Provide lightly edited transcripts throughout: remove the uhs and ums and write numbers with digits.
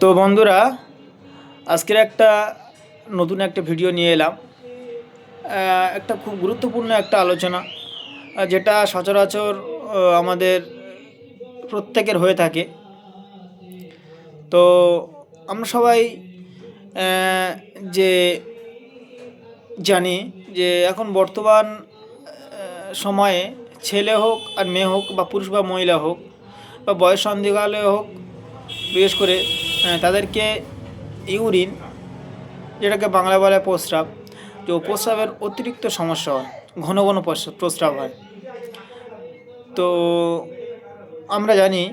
তো বন্ধুরা, আজকের একটা নতুন একটা ভিডিও নিয়ে এলাম। একটা খুব গুরুত্বপূর্ণ একটা আলোচনা, যেটা সচরাচর আমাদের প্রত্যেকের হয়ে থাকে। তো আমরা সবাই যে জানি যে এখন বর্তমান সময়ে ছেলে হোক আর মেয়ে হোক বা পুরুষ বা মহিলা হোক বা বয়স সন্ধিকালে হোক, বিশেষ করে তাদেরকে ইউরিন, যেটাকে বাংলা বলে প্রস্রাব, যে প্রস্রাবের অতিরিক্ত সমস্যা হয়, ঘন ঘন প্রস্রাব হয়। তো আমরা জানি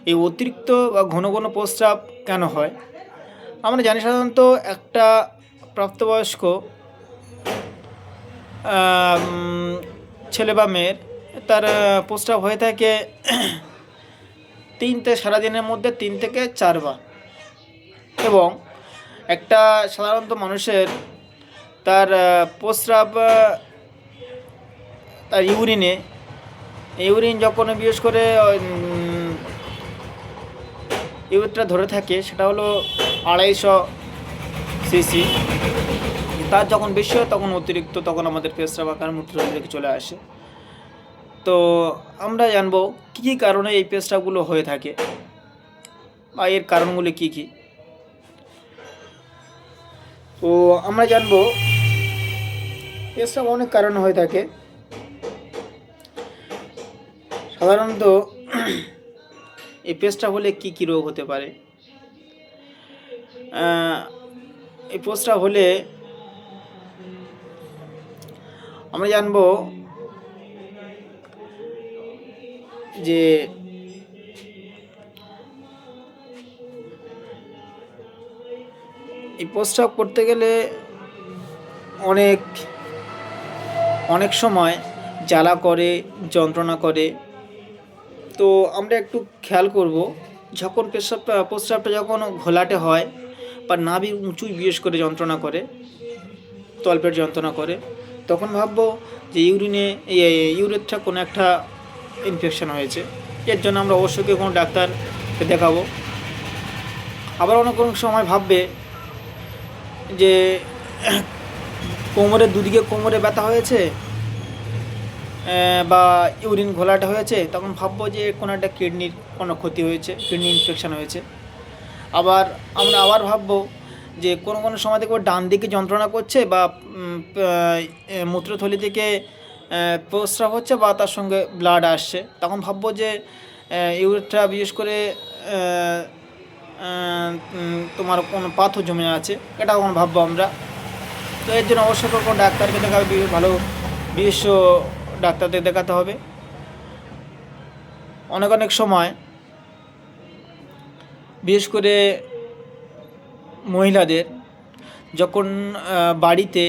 এই অতিরিক্ত বা ঘন ঘন প্রস্রাব কেন হয়। আমরা জানি সাধারণত একটা প্রাপ্তবয়স্ক ছেলে বা মেয়ের তার প্রস্রাব হয়ে থাকে সারাদিনের মধ্যে 3 থেকে 4 বার। এবং একটা সাধারণত মানুষের তার প্রস্রাব, তার ইউরিন যখন বিশেষ করে ইউরিনটা ধরে থাকে, সেটা হলো 250 সিসি। তার যখন বেশি হয় তখন অতিরিক্ত, তখন আমাদের প্রস্রাব আকার মূত্রথলিতে চলে আসে। তো আমরা জানবো কী কী কারণে এই প্রস্রাবগুলো হয়ে থাকে বা এর কারণগুলি কী কী। তো আমরা জানবো প্রস্রাব অনেক কারণে হয়ে থাকে। সাধারণত এই প্রস্রাব হলে কী কী রোগ হতে পারে। এই প্রস্রাব হলে আমরা জানবো যে এই প্রস্রাব করতে গেলে অনেক সময় জ্বালা করে, যন্ত্রণা করে। তো আমরা একটু খেয়াল করব, যখন প্রস্রাবটা যখন ঘোলাটে হয় বা নাভির উঁচুই বিশেষ করে যন্ত্রণা করে, তলপেট যন্ত্রণা করে, তখন ভাববো যে ইউরেথ্রা কোনো একটা ইনফেকশন হয়েছে। এর জন্য আমরা অবশ্যই কোনো ডাক্তারকে দেখাবো। আবার অনেক সময় ভাববে যে কোমরের দুদিকে কোমরে ব্যথা হয়েছে বা ইউরিন ঘোলাটা হয়েছে, তখন ভাববো যে কোনো একটা কিডনির কোনো ক্ষতি হয়েছে, কিডনি ইনফেকশন হয়েছে। আমরা ভাববো যে কোনো সময় দেখবো ডান দিকে যন্ত্রণা করছে বা মূত্রথলি থেকে প্রস্রাব হচ্ছে বা তার সঙ্গে ব্লাড আসছে, তখন ভাববো যে ইউরেথ্রা বিশেষ করে তোমার কোনো পাথর জমে আছে, এটা তখন ভাববো আমরা। তো এর জন্য অবশ্যই কোনো ডাক্তারকে দেখাবে, ভালো বিশেষ ডাক্তারদের দেখাতে হবে। অনেক সময় বিশেষ করে মহিলাদের যখন বাড়িতে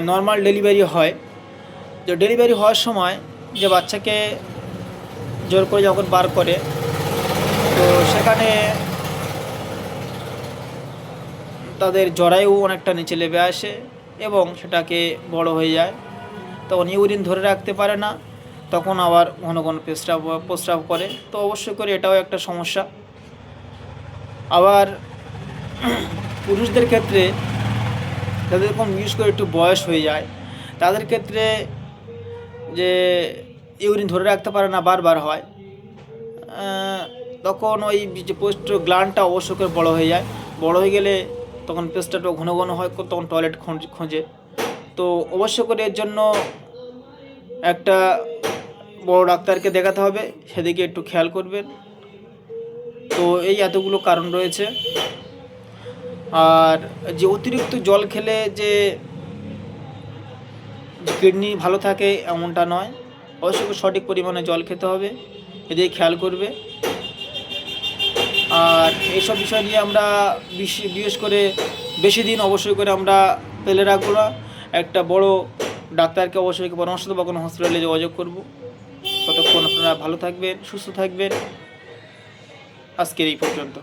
নর্মাল ডেলিভারি হয়, যে ডেলিভারি হওয়ার সময় যে বাচ্চাকে জোর করে যখন বার করে, তো সেখানে তাদের জরায়ু অনেকটা নিচে নেমে আসে এবং সেটাকে বড় হয়ে যায়। তখন ইউরিন ধরে রাখতে পারে না, তখন আবার ঘন ঘন প্রস্রাব করে। তো অবশ্যই করে এটাও একটা সমস্যা। আবার পুরুষদের ক্ষেত্রে যাদের এরকম বিশেষ করে একটু বয়স হয়ে যায়, তাদের ক্ষেত্রে যে ইউরিন ধরে রাখতে পারে না, বারবার হয়, তখন ওই যে পোস্ট গ্ল্যান্ডটা অবশ্যই করে বড় হয়ে যায়। বড় হয়ে গেলে তখন পেস্টটা ঘন ঘন হয়, তখন টয়লেট খোঁজে। তো অবশ্যই করে এর জন্য একটা বড় ডাক্তারকে দেখাতে হবে, সেদিকে একটু খেয়াল করবেন। তো এই এতগুলো কারণ রয়েছে। আর যে অতিরিক্ত জল খেলে যে কিডনি ভালো থাকে এমনটা নয়, অবশ্যই সঠিক পরিমাণে জল খেতে হবে, এদিকে খেয়াল করবে। আর এইসব বিষয় নিয়ে আমরা বিশেষ করে বেশি দিন অবশ্যই করে আমরা ফেলে রাখবো না। একটা বড় ডাক্তারকে অবশ্যই পরামর্শ দেবো বা কোনো হসপিটালে যোগাযোগ করবো। ততক্ষণ আপনারা ভালো থাকবেন, সুস্থ থাকবেন। আজকের এই পর্যন্ত।